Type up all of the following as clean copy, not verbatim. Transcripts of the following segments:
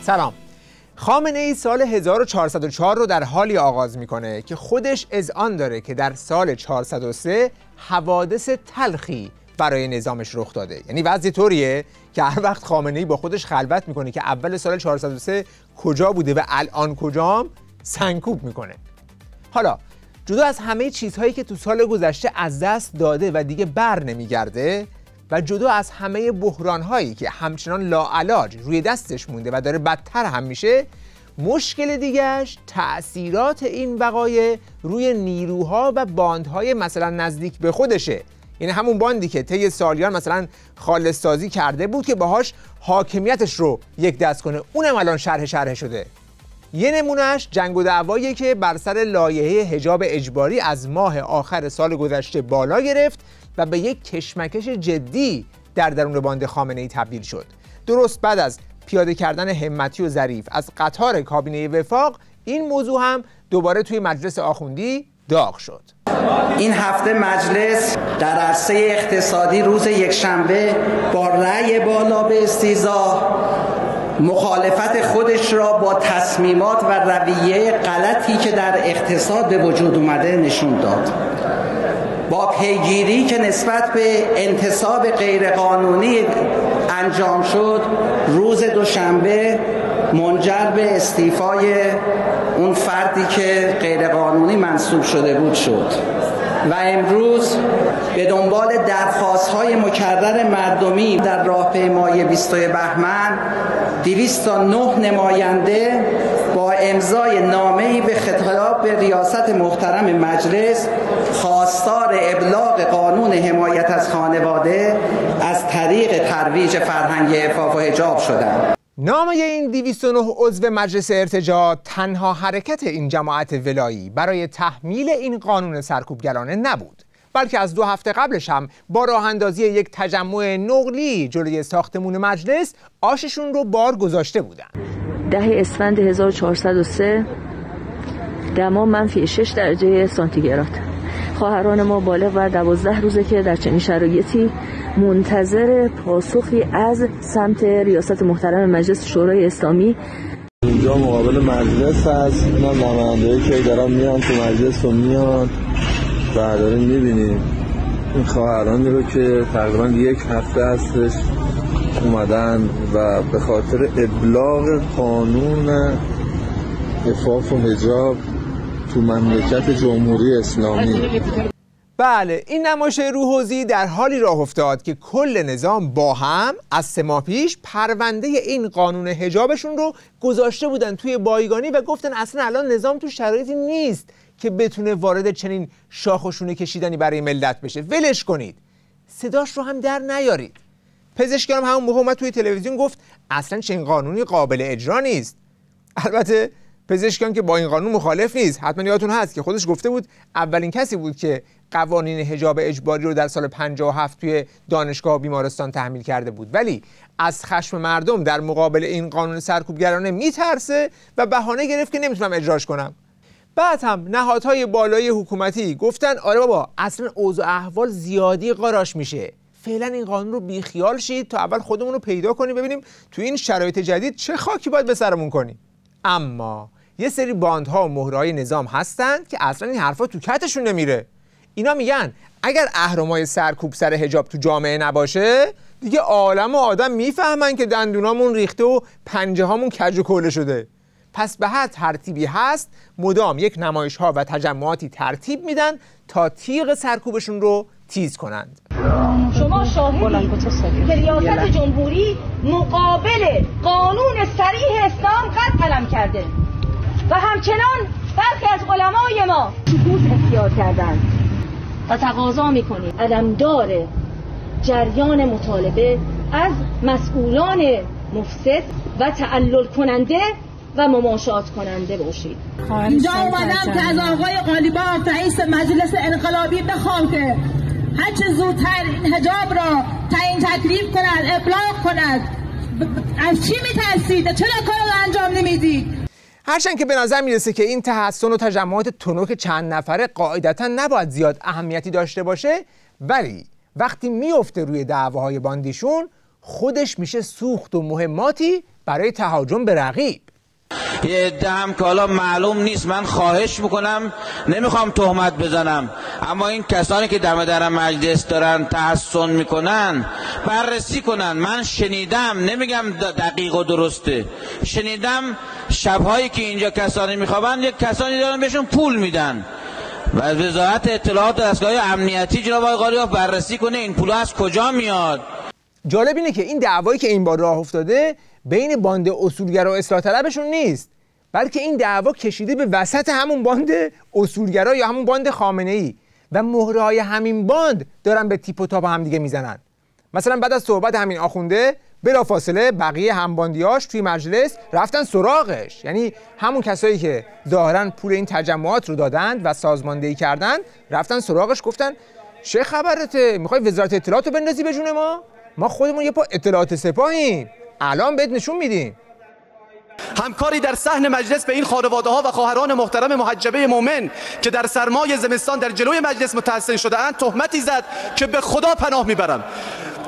سلام. خامنه ای سال 1404 رو در حالی آغاز میکنه که خودش اذعان داره که در سال 403 حوادث تلخی برای نظامش رخ داده. یعنی وضع طوریه که هر وقت خامنه ای با خودش خلوت میکنه که اول سال 403 کجا بوده و الان کجام، سنگکوب میکنه. حالا جدا از همه چیزهایی که تو سال گذشته از دست داده و دیگه بر نمیگرده و جدا از همه بحرانهایی که همچنان لاعلاج روی دستش مونده و داره بدتر هم میشه، مشکل دیگهش تأثیرات این وقایع روی نیروها و باندهای مثلا نزدیک به خودشه. یعنی همون باندی که طی سالیان مثلا خالص‌سازی کرده بود که باهاش حاکمیتش رو یک دست کنه، اونم الان شرح شده. یه نمونهش جنگ و دعوایی که بر سر لایحه حجاب اجباری از ماه آخر سال گذشته بالا گرفت و به یک کشمکش جدی در درون باند خامنه‌ای تبدیل شد. درست بعد از پیاده کردن همتی و ظریف از قطار کابینه وفاق، این موضوع هم دوباره توی مجلس آخوندی داغ شد. این هفته مجلس در عرصه اقتصادی روز یکشنبه با رأی بالا به استیضاح مخالفت خودش را با تصمیمات و رویه غلطی که در اقتصاد به وجود اومده نشون داد. با پیگیری که نسبت به انتصاب غیرقانونی انجام شد، روز دوشنبه منجر به استیفای اون فردی که غیرقانونی منصوب شده بود شد و امروز به دنبال درخواست‌های مکرر مردمی در راهپیمایی 20 بهمن 209 نماینده با امضای نامه‌ای به خطاب به ریاست محترم مجلس خواستار ابلاغ قانون حمایت از خانواده از طریق ترویج فرهنگ عفاف و حجاب شدند. نامه این 209 عضو مجلس ارتجاع تنها حرکت این جماعت ولایی برای تحمیل این قانون سرکوبگرانه نبود، بلکه از 2 هفته قبلش هم با راه اندازی یک تجمع نقلی جلوی ساختمون مجلس آششون رو بار گذاشته بودن. 10 اسفند 1403 دما -6 درجه سانتیگراد. خواهران ما بالغ و 12 روزه که در چنین شرایطی منتظر پاسخی از سمت ریاست محترم مجلس شورای اسلامی. اینجا مقابل مجلس هست، اینا نماینده‌ای که دارن میان تو مجلس و میان و داریم میبینیم این خواهرانی رو که تقریبا 1 هفته هستش اومدن و به خاطر ابلاغ قانون عفاف و حجاب تو مملکت جمهوری اسلامی. بله، این نمایش روحوزی در حالی راه افتاد که کل نظام با هم از 3 ماه پیش پرونده این قانون حجابشون رو گذاشته بودن توی بایگانی و گفتن اصلا الان نظام تو شرایطی نیست که بتونه وارد چنین شاخ و شونه کشیدنی برای ملت بشه، ولش کنید، صداش رو هم در نیارید. پزشکان هم همون موقع اومد توی تلویزیون گفت اصلا چنین قانونی قابل اجرا نیست. البته پزشکان که با این قانون مخالف نیست، حتما یادتون هست که خودش گفته بود اولین کسی بود که قوانین حجاب اجباری رو در سال 57 توی دانشگاه و بیمارستان تحمیل کرده بود، ولی از خشم مردم در مقابل این قانون سرکوبگرانه میترسه و بهانه گرفت که نمیتونم اجراش کنم. بعد هم نهادهای بالای حکومتی گفتن آره بابا اصلا اوضاع احوال زیادی قاراش میشه، فعلا این قانون رو بیخیال شید تا اول خودمون رو پیدا کنیم ببینیم تو این شرایط جدید چه خاکی باید به سرمون کنیم. اما یه سری باندها و مهرهای نظام هستند که اصلا این حرفا تو کتشون نمیره. اینا میگن اگر اهرمای سرکوب سر حجاب تو جامعه نباشه دیگه عالم و آدم میفهمن که دندونامون ریخته و پنجه هامون کج و کوله شده. پس به هر ترتیبی هست مدام یک نمایش ها و تجمعاتی ترتیب میدن تا تیغ سرکوبشون رو تیز کنند. شما شاهدید که ریاست جمهوری مقابل قانون صریح اسلام قد قلم کرده و همچنان برخی از علمای ما سکوت اختیار کردند و تقاضا میکنیم علمدار جریان مطالبه از مسئولان مفسد و تعلل کننده و مماشات کننده باشید. اینجا اومدم که از آقای قالیباف رئیس مجلس انقلابی بخوام که هرچه زودتر این حجاب را تعیین تکلیف کند، ابلاغ کند. از چی میترسید؟ چرا کار رو انجام نمیدید؟ هرچند که به نظر میرسه که این تحسن و تجمعات تنک چند نفره قاعدتا نباید زیاد اهمیتی داشته باشه، ولی وقتی میفته روی دعواهای باندیشون خودش میشه سوخت و مهماتی برای تهاجم به رقیب. یه عده هم که حالا معلوم نیست، من خواهش میکنم، نمیخوام تهمت بزنم، اما این کسانی که دم در مجلس دارن تحسن میکنن بررسی کنن. من شنیدم، نمیگم دقیق و درسته، شنیدم شبهایی که اینجا کسانی میخوابن یک کسانی دارن بهشون پول میدن و از وزارت اطلاعات و دستگاه امنیتی جناب آقای قالیباف بررسی کنه این پول از کجا میاد. جالب اینه که این دعوایی که این بار راه افتاده بین باند اصولگرا و اصلاح طلبشون نیست، بلکه این دعوا کشیده به وسط همون باند اصولگرا یا همون باند خامنه‌ای و مهره‌های همین باند دارن به تیپ و تاپ هم دیگه میزنن. مثلا بعد از صحبت همین آخونده بلافاصله بقیه همباندیاش توی مجلس رفتن سراغش، یعنی همون کسایی که ظاهرا پول این تجمعات رو دادند و سازماندهی کردن رفتن سراغش، گفتن چه خبرته؟ میخوای وزارت اطلاعات رو بندازی به جون ما؟ ما خودمون یه پا اطلاعات سپاهیم، الان بهت نشون میدیم. همکاری در صحن مجلس به این خانواده ها و خواهران محترم محجبه مومن که در سرمای زمستان در جلوی مجلس متحصل شده اند تهمتی زد که به خدا پناه میبرم.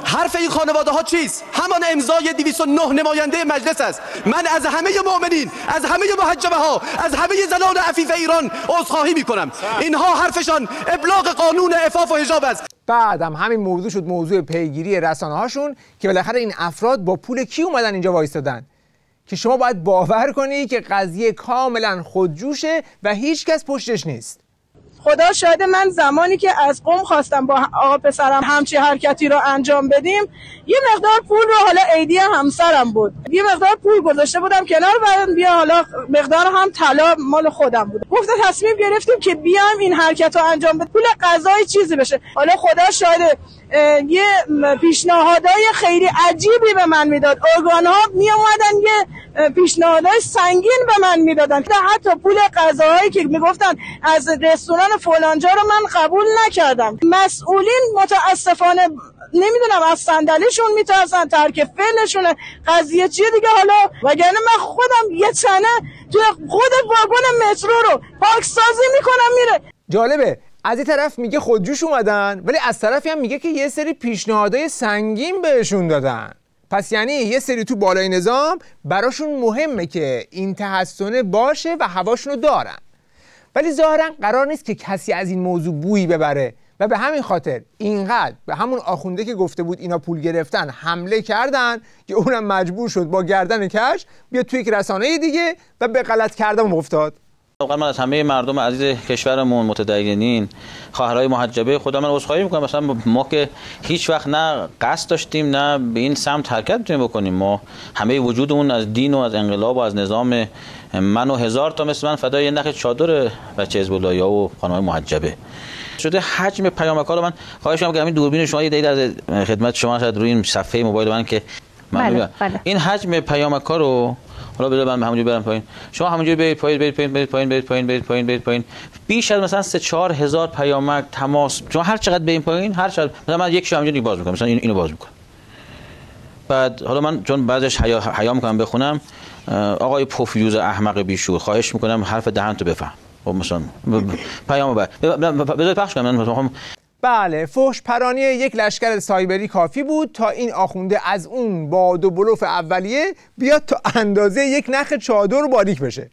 حرف این خانواده ها چیست؟ همان امضای 209 نماینده مجلس است. من از همه مؤمنین، از همه محجبه ها، از همه زنان عفیف ایران عذرخواهی میکنم. اینها حرفشان ابلاغ قانون عفاف و حجاب است. بعدم همین موضوع شد موضوع پیگیری رسانه هاشون که بالاخره این افراد با پول کی اومدن اینجا وایستادن، که شما باید باور کنی که قضیه کاملا خودجوشه و هیچ کس پشتش نیست. خدا شاهده، من زمانی که از قم خواستم با آقا پسرم همچی حرکتی رو انجام بدیم، یه مقدار پول رو، حالا عیدی همسرم بود، یه مقدار پول گذاشته بودم کنار و بیا حالا مقدار هم طلا مال خودم بود. گفتم تصمیم گرفتیم که بیام این حرکت رو انجام بدیم، پول غذای چیزی بشه. حالا خدا شاهده یه پیشنهادهای خیلی عجیبی به من میداد. ارگان‌ها می اومدن یه پیشنهادهای سنگین به من میدادن، حتی پول غذاهایی که میگفتن از رستوران فلانجا رو من قبول نکردم. مسئولین متاسفانه نمیدونم از صندلیشون میترسن، ترک فعلشونه، قضیه چیه دیگه. حالا وگرنه من خودم یه تنه توی خود واگن مترو رو پاکسازی میکنم میره. جالبه، از این طرف میگه خودجوش اومدن، ولی از طرفی هم میگه که یه سری پیشنهادهای سنگین بهشون دادن. پس یعنی یه سری تو بالای نظام براشون مهمه که این تحسنه باشه و هواشونو دارن، ولی ظاهرا قرار نیست که کسی از این موضوع بویی ببره و به همین خاطر اینقدر به همون آخونده که گفته بود اینا پول گرفتن حمله کردن که اونم مجبور شد با گردن کش بیاد توی یک رسانه دیگه و به غلط کردن افتاد. واقعا من از همه مردم عزیز کشورمون، متدینین، خواهرای محجبه خدا من عذرخواهی میکنم. مثلا ما که هیچ وقت نه قصد داشتیم نه به این سمت حرکت میتونیم بکنیم. ما همه وجودمون از دین و از انقلاب و از نظام، من و هزار تا مثل من فدای یه نخ چادر بچه حزب الله و خانم‌های محجبه شده. حجم پیامک‌ها رو من خواهش می‌کنم که همین دوربین شما یه دقیقه از خدمت شما شاید روی این صفحه موبایل من که من بله. این حجم پیامک‌ها رو حالا بذار من همونجوری برم پایین، شما همونجوری برید پایین بیش از مثلا 3-4 هزار پیامک تماس، شما هر چقدر برید پایین، هر چقدر مثلا من یک شو همونجوری باز می‌کنم، مثلا اینو باز می‌کنم. بعد حالا من چون بعضش حیا می‌کنم بخونم، آقای پوفیوز احمق بیشور خواهش می‌کنم حرف دهنتو بفهم. خب مثلا پیامو بذار پخش کنم. بله، فحش پرانی یک لشکر سایبری کافی بود تا این آخونده از اون باد و بلوف اولیه بیاد تا اندازه یک نخ چادر رو باریک بشه.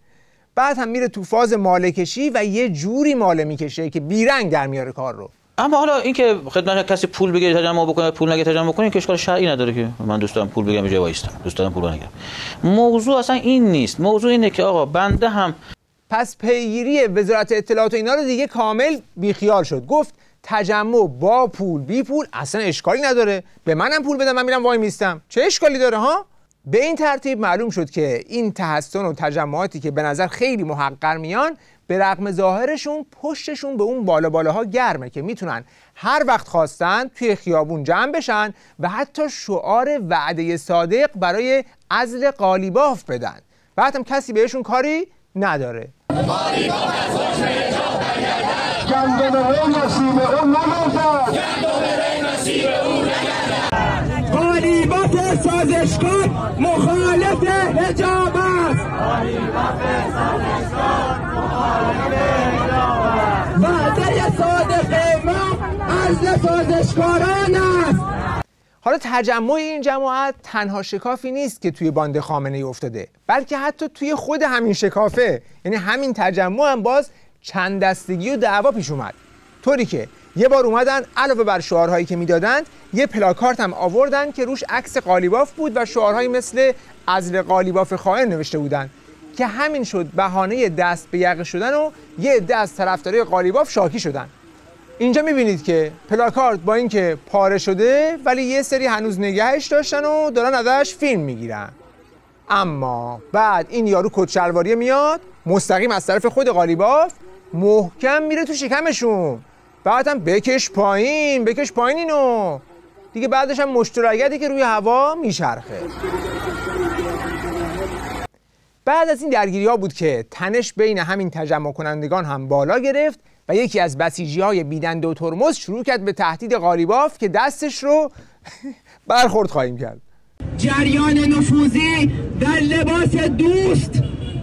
بعد هم میره تو فاز ماله کشی و یه جوری ماله میکشه که بیرنگ در میاره کار رو. اما حالا این که خدمت کسی پول بگیره تجمع بکنه، پول نگیره تجمع بکنه، که اشکال شرعی نداره که من دوست دارم پول بگیرم اینجا وایستم، دوست دارم پول نگیرم. موضوع اصلا این نیست. موضوع اینه که آقا بنده هم پس پیگیری وزارت اطلاعات و اینا رو دیگه کامل بیخیال شد. گفت تجمع با پول بی پول اصلا اشکالی نداره، به منم پول بدم من میرم وای میستم، چه اشکالی داره ها؟ به این ترتیب معلوم شد که این تحسن و تجمعاتی که به نظر خیلی محقر میان، به رغم ظاهرشون پشتشون به اون بالاها گرمه که میتونن هر وقت خواستن توی خیابون جمع بشن و حتی شعار وعده صادق برای عزل قالیباف بدن. بعد هم کسی بهشون کاری نداره. قالیباف سازشکار مخالف حجاب است. وعده صادق ما عزل سازشکاران است. حالا تجمع این جماعت تنها شکافی نیست که توی باند خامنه‌ای افتاده، بلکه حتی توی خود همین شکافه، یعنی همین تجمع هم باز چند دستگی و دعوا پیش اومد. طوری که یه بار اومدن علاوه بر شعارهایی که میدادند یه پلاکارت هم آوردن که روش عکس قالیباف بود و شعارهایی مثل عزل قالیباف خائن نوشته بودن که همین شد بهانه دست به یقه شدن و یه عده از طرفدارای قالیباف شاکی شدن. اینجا میبینید که پلاکارت با اینکه پاره شده ولی یه سری هنوز نگهش داشتن و دارن ازش فیلم میگیرن. اما بعد این یارو کت‌شلواریه میاد مستقیم از طرف خود قالیباف محکم میره تو شکمشون، بعد هم بکش پایین اینو دیگه، بعدش هم مشترکتی که روی هوا میچرخه. بعد از این درگیری ها بود که تنش بین همین تجمع کنندگان هم بالا گرفت و یکی از بسیجی های بیدنده و ترمز شروع کرد به تهدید قالیباف که دستش رو برخورد خواهیم کرد. جریان نفوذی در لباس دوست،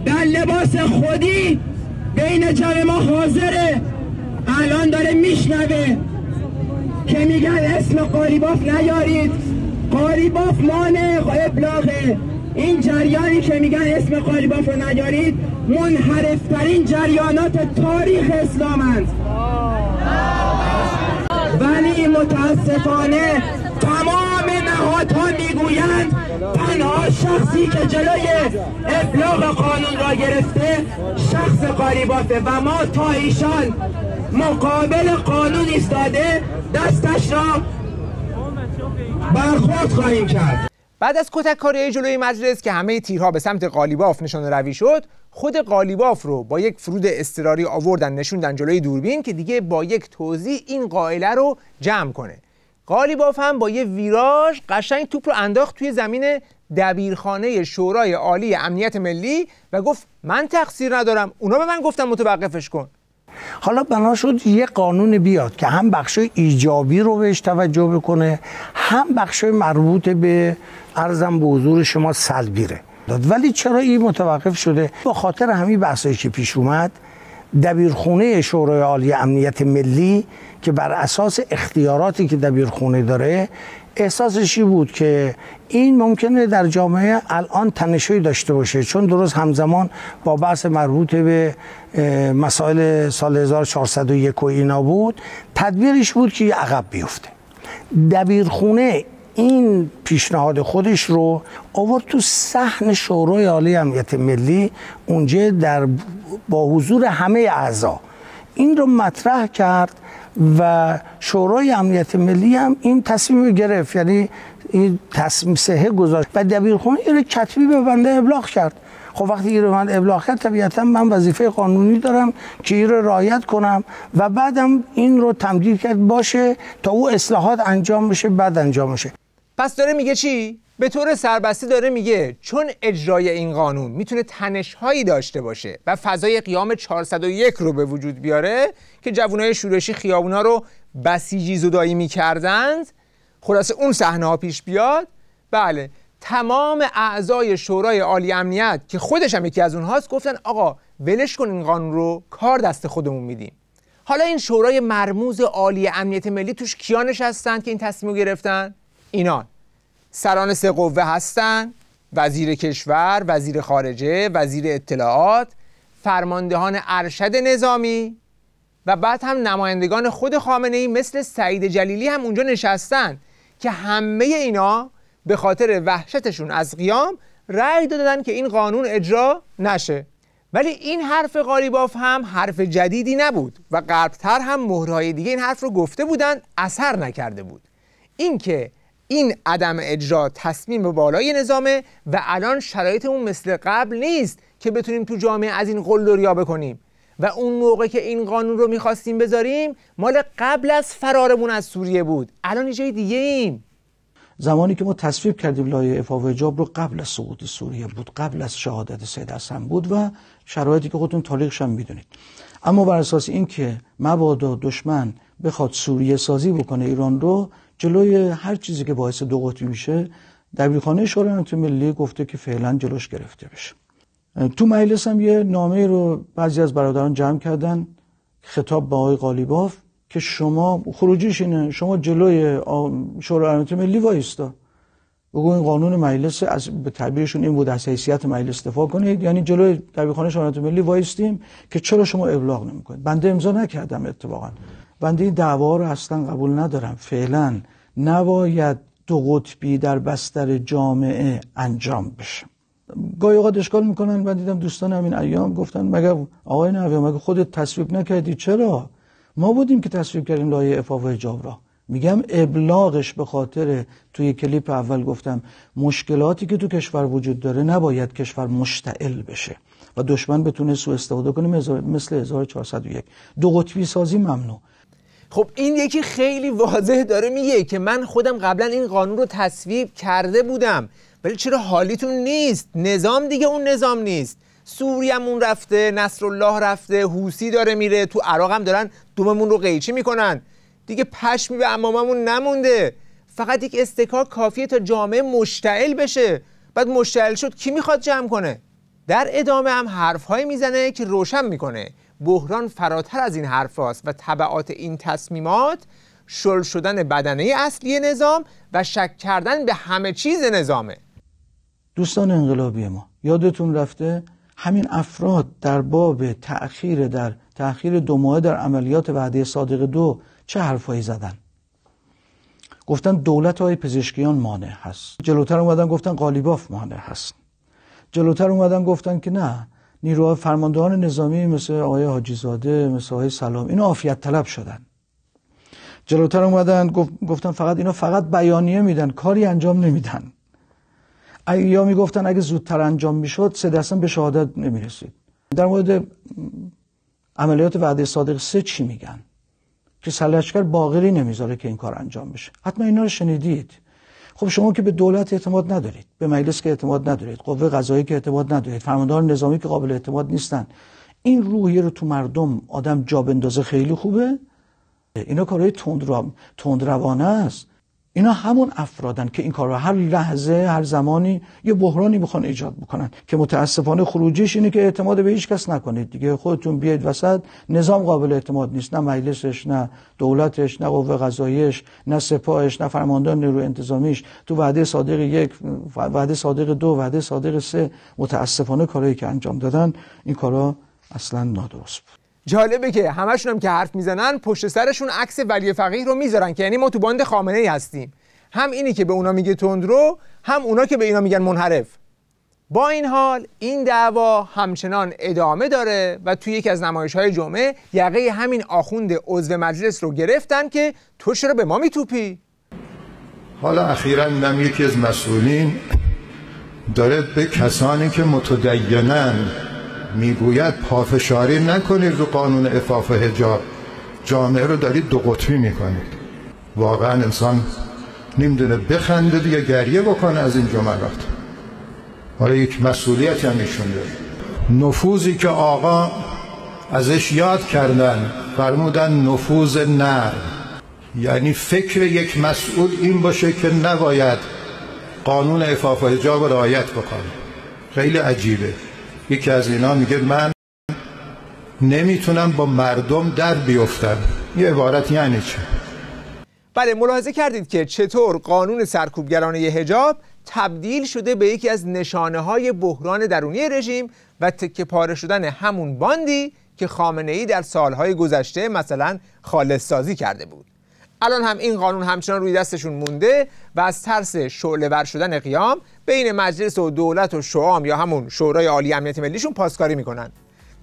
در لباس خودی بین جمع ما حاضره. الان داره میشنوه که میگن اسم قالیباف نیارید، قالیباف مانع ابلاغه. این جریانی که میگن اسم قالیباف رو نیارید منحرفترین جریانات تاریخ اسلامند، ولی متاسفانه تمام نهادها میگویند تنها شخصی که جلوی ابلاغ قانون را گرفته شخص قالیبافه و ما تا ایشان مقابل قانون ایستاده دستش را برخورد خواهیم کرد. بعد از کتککاری جلوی مجلس که همه تیرها به سمت قالیباف نشان روی شد، خود قالیباف رو با یک فرود اضطراری آوردن نشوندن جلوی دوربین که دیگه با یک توزیع این قائله رو جمع کنه. قالیباف هم با یه ویراژ قشنگ توپ رو انداخت توی زمین دبیرخانه شورای عالی امنیت ملی و گفت من تقصیر ندارم، اونا به من گفتن متوقفش کن. حالا بنا شد یه قانون بیاد که هم بخشای ایجابی رو بهش توجه بکنه، هم بخشای مربوط به عرضم به حضور شما سلبیره داد. ولی چرا این متوقف شده؟ با خاطر همین بحثایی که پیش اومد، دبیرخونه شورای عالی امنیت ملی که بر اساس اختیاراتی که دبیرخونه داره احساسشی بود که این ممکنه در جامعه الان تنشی داشته باشه، چون درست همزمان با بحث مربوط به مسائل سال 1401 و اینا بود، تدبیرش بود که یه عقب بیفته. دبیرخونه این پیشنهاد خودش رو آورد تو صحن شورای عالی امنیت ملی، اونجا با حضور همه اعضا این رو مطرح کرد و شورای امنیت ملی هم این تصمیم گرفت، یعنی این تصمیم صحه گذاشت و دبیرخونه این رو کتبی به بنده ابلاغ کرد. خب وقتی این رو من ابلاغ کرد، طبیعتا من وظیفه قانونی دارم که این رو رعایت کنم و بعدم این رو تمدید کرد باشه تا او اصلاحات انجام بشه، بعد انجام بشه. پس داره میگه چی؟ به طور سربسته داره میگه چون اجرای این قانون میتونه تنش‌هایی داشته باشه و فضای قیام 401 رو به وجود بیاره که جوانای شورشی خیابونا رو بسیجی زدایی میکردند، خلاصه اون صحنه ها پیش بیاد، بله تمام اعضای شورای عالی امنیت که خودش هم یکی از اونهاست گفتن آقا ولش کن این قانون رو، کار دست خودمون میدیم. حالا این شورای مرموز عالی امنیت ملی توش کیا نشستن که این تصمیم رو گرفتن؟ اینان سران سه قوه هستن، وزیر کشور، وزیر خارجه، وزیر اطلاعات، فرماندهان ارشد نظامی و بعد هم نمایندگان خود خامنه‌ای مثل سعید جلیلی هم اونجا نشستن که همه اینا به خاطر وحشتشون از قیام رأی دادن که این قانون اجرا نشه. ولی این حرف قالیباف هم حرف جدیدی نبود و غرب‌تر هم مهرهای دیگه این حرف رو گفته بودن، اثر نکرده بود. اینکه این عدم اجرا تصمیم بالای نظامه و الان شرایطمون مثل قبل نیست که بتونیم تو جامعه از این قلدریا بکنیم و اون موقع که این قانون رو میخواستیم بذاریم مال قبل از فرارمون از سوریه بود، الان یه جای دیگه ایم. زمانی که ما تصویب کردیم لایحه عفو و حجاب رو قبل از سقوط سوریه بود، قبل از شهادت سید حسن بود و شرایطی که خودتون تاریخش هم میدونید. اما بر اساس این که مبادا دشمن بخواد سوریه سازی بکنه ایران رو، جلوی هر چیزی که باعث دو قطبی میشه، دبیرخانه شورای امنیت ملی گفته که فعلا جلوش گرفته بشه. تو مجلس هم یه نامه رو بعضی از برادران جمع کردن، خطاب به آقای قالیباف که شما خروجیش اینه، شما جلوی شورای امنیت ملی وایستا، بگو این قانون مجلس، از به تعبیرشون این بود از حیثیت مجلس دفاع کنید، یعنی جلوی دبیرخانه شورای امنیت ملی وایستیم که چرا شما ابلاغ نمی‌کنید. بنده امضا نکردم، اتفاقا بنده این دعوا رو اصلا قبول ندارم. فعلا نباید دو قطبی در بستر جامعه انجام بشه. گاهی اوقات اشکال میکنن. من دیدم دوستان همین ایام گفتن مگه آقای نویان مگه خودت تصویب نکردی؟ چرا؟ ما بودیم که تصویب کردیم لایحه عفاف و حجاب را. میگم ابلاغش به خاطر توی کلیپ اول گفتم مشکلاتی که تو کشور وجود داره نباید کشور مشتعل بشه و دشمن بتونه سوء استفاده کنه مثل 1401. دو قطبی سازی ممنوع. خب این یکی خیلی واضح داره میگه که من خودم قبلا این قانون رو تصویب کرده بودم، ولی چرا حالیتون نیست؟ نظام دیگه اون نظام نیست. سوریه‌مون رفته، نصرالله رفته، حوثی داره میره، تو عراق هم دارن دوممون رو قیچی میکنن. دیگه پشمی به عماممون نمونده. فقط یک استکاک کافیه تا جامعه مشتعل بشه. بعد مشتعل شد کی میخواد جمع کنه؟ در ادامه هم حرفهایی میزنه که روشن میکنه بحران فراتر از این حرف هاست و تبعات این تصمیمات شل شدن بدنه اصلی نظام و شک کردن به همه چیز نظامه. دوستان انقلابی ما یادتون رفته همین افراد در باب تأخیر 2 ماهه در عملیات وعده صادق 2 چه حرفایی زدن؟ گفتن دولت های پزشکیان مانع هست. جلوتر اومدن گفتن قالیباف مانع هست. جلوتر اومدن گفتن که نه، نیروهای فرماندهان نظامی مثل آقای حاجی زاده، مثل آقای سلام، اینا عافیت طلب شدن. جلوتر اومدن گفتن فقط اینا فقط بیانیه میدن، کاری انجام نمیدن. یا میگفتن اگه زودتر انجام میشد 3 درصد به شهادت نمیرسید. در مورد عملیات وعده صادق 3 چی میگن؟ که سرلشکر باقری نمیذاره که این کار انجام بشه. حتما اینا رو شنیدید. خب شما که به دولت اعتماد ندارید، به مجلس که اعتماد ندارید، قوه قضاییه که اعتماد ندارید، فرماندهان نظامی که قابل اعتماد نیستن، این روحیه رو تو مردم آدم جا بندازه خیلی خوبه؟ اینا کارهای تندروانه است. اینا همون افرادن که این کار رو هر لحظه هر زمانی یه بحرانی میخوان ایجاد بکنن که متاسفانه خروجیش اینه که اعتماد به هیچ کس نکنید دیگه. خودتون بیاید وسط، نظام قابل اعتماد نیست، نه مجلسش، نه دولتش، نه قوه قضاییش، نه سپاهش، نه فرماندهان نیروی انتظامیش. تو وعده صادق 1، وعده صادق 2، وعده صادق 3 متاسفانه کارهایی که انجام دادن این کارا اصلا نادرست بود. جالبه که همشون هم که حرف میزنن پشت سرشون عکس ولی فقیه رو میذارن که یعنی ما تو باند خامنه ای هستیم. هم اینی که به اونا میگه تندرو، هم اونا که به اینا میگن منحرف. با این حال این دعوا همچنان ادامه داره و توی یکی از نمایش‌های جمعه یقه همین آخوند عضو مجلس رو گرفتن که تو چرا به ما میتوپی؟ حالا اخیراً هم یکی از مسئولین داره به کسانی که متدینن میگوید پافشاری نکنید رو قانون عفاف و حجاب، جامعه رو دارید 2 قطبی میکنید. واقعا انسان نمیدونه بخنده یا گریه بکنه از این جملات. حالا یک مسئولیت هم ایشون داره. نفوذی که آقا ازش یاد کردن فرمودن نفوذ نرم، یعنی فکر یک مسئول این باشه که نباید قانون عفاف و حجاب رو رعایت بکنه. خیلی عجیبه. یکی از اینا میگه من نمیتونم با مردم در بیفتم. یه عبارت یعنی چه؟ بله، ملاحظه کردید که چطور قانون سرکوبگرانه حجاب تبدیل شده به یکی از نشانه‌های بحران درونی رژیم و تکه پاره شدن همون باندی که خامنه‌ای در سالهای گذشته مثلا خالص سازی کرده بود. الان هم این قانون همچنان روی دستشون مونده و از ترس شعله‌ور شدن قیام بین مجلس و دولت و شورام یا همون شورای عالی امنیت ملیشون پاسکاری میکنن.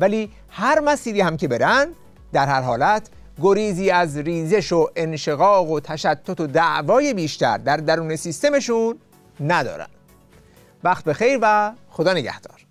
ولی هر مسیری هم که برن در هر حالت گریزی از ریزش و انشقاق و تشتت و دعوای بیشتر در درون سیستمشون ندارن. وقت بخیر و خدا نگهدار.